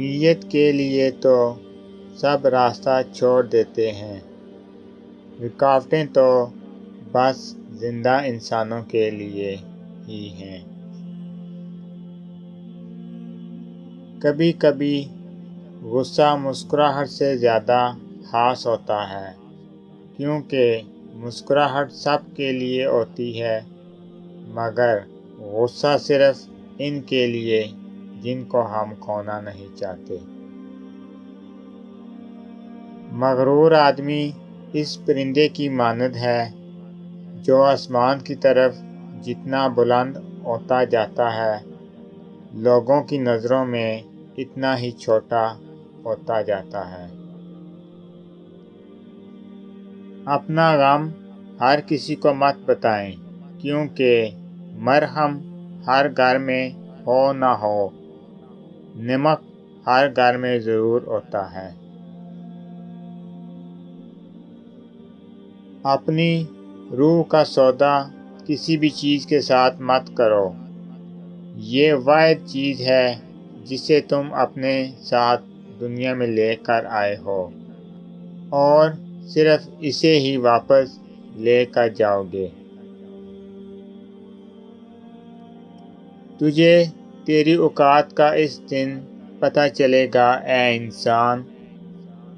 نیت کے لیے تو سب راستہ چھوڑ دیتے ہیں، رکاوٹیں تو بس زندہ انسانوں کے لیے ہی ہیں۔ کبھی کبھی غصہ مسکراہٹ سے زیادہ خاص ہوتا ہے، کیونکہ مسکراہٹ سب کے لیے ہوتی ہے، مگر غصہ صرف ان کے لیے جن کو ہم کھونا نہیں چاہتے۔ مغرور آدمی اس پرندے کی مانند ہے جو آسمان کی طرف جتنا بلند ہوتا جاتا ہے، لوگوں کی نظروں میں اتنا ہی چھوٹا ہوتا جاتا ہے۔ اپنا غم ہر کسی کو مت بتائیں، کیونکہ مرہم ہر گھر میں ہو نہ ہو، نمک ہر گھر میں ضرور ہوتا ہے۔ اپنی روح کا سودا کسی بھی چیز کے ساتھ مت کرو، یہ واحد چیز ہے جسے تم اپنے ساتھ دنیا میں لے کر آئے ہو، اور صرف اسے ہی واپس لے کر جاؤ گے۔ تجھے تیری اوقات کا اس دن پتہ چلے گا اے انسان،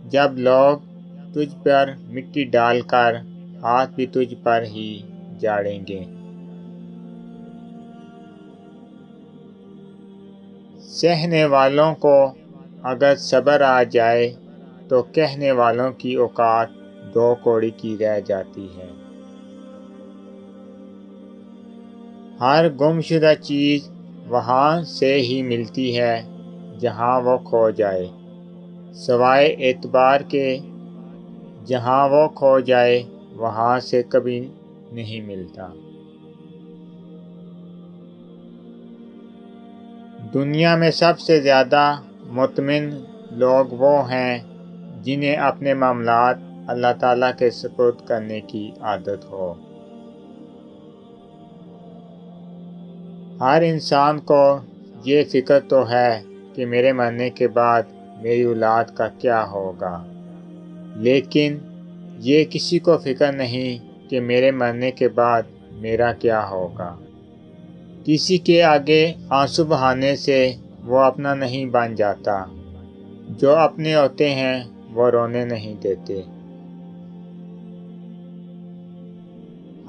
جب لوگ تجھ پر مٹی ڈال کر ہاتھ بھی تجھ پر ہی جاڑیں گے۔ سہنے والوں کو اگر صبر آ جائے تو کہنے والوں کی اوقات دو کوڑی کی رہ جاتی ہے۔ ہر گم شدہ چیز وہاں سے ہی ملتی ہے جہاں وہ کھو جائے، سوائے اعتبار کے جہاں وہ کھو جائے وہاں سے کبھی نہیں ملتا۔ دنیا میں سب سے زیادہ مطمئن لوگ وہ ہیں جنہیں اپنے معاملات اللہ تعالیٰ کے سپرد کرنے کی عادت ہو۔ ہر انسان کو یہ فکر تو ہے کہ میرے مرنے کے بعد میری اولاد کا کیا ہوگا، لیکن یہ کسی کو فکر نہیں کہ میرے مرنے کے بعد میرا کیا ہوگا۔ کسی کے آگے آنسو بہانے سے وہ اپنا نہیں بن جاتا، جو اپنے ہوتے ہیں وہ رونے نہیں دیتے۔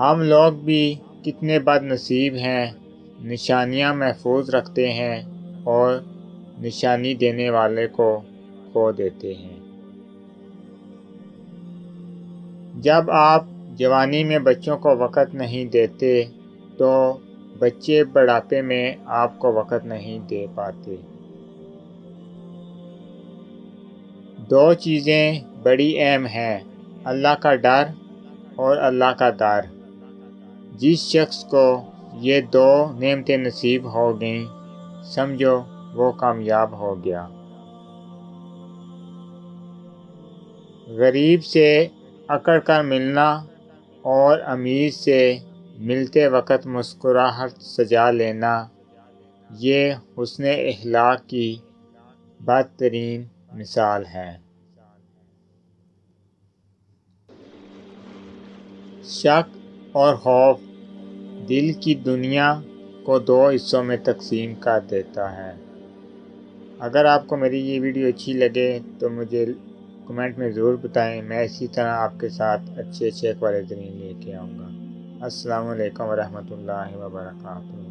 ہم لوگ بھی کتنے بد نصیب ہیں، نشانیاں محفوظ رکھتے ہیں اور نشانی دینے والے کو کھو دیتے ہیں۔ جب آپ جوانی میں بچوں کو وقت نہیں دیتے تو بچے بڑھاپے میں آپ کو وقت نہیں دے پاتے۔ دو چیزیں بڑی اہم ہیں، اللہ کا ڈر اور اللہ کا در۔ جس شخص کو یہ دو نعمتیں نصیب ہو گئیں، سمجھو وہ کامیاب ہو گیا۔ غریب سے اکڑ کر ملنا اور امیر سے ملتے وقت مسکراہٹ سجا لینا، یہ حسن اخلاق کی بدترین مثال ہے۔ شک اور خوف دل کی دنیا کو دو حصوں میں تقسیم کر دیتا ہے۔ اگر آپ کو میری یہ ویڈیو اچھی لگے تو مجھے کمنٹ میں ضرور بتائیں، میں اسی طرح آپ کے ساتھ اچھے اخبار لے کے آؤں گا۔ السلام علیکم ورحمۃ اللہ وبرکاتہ۔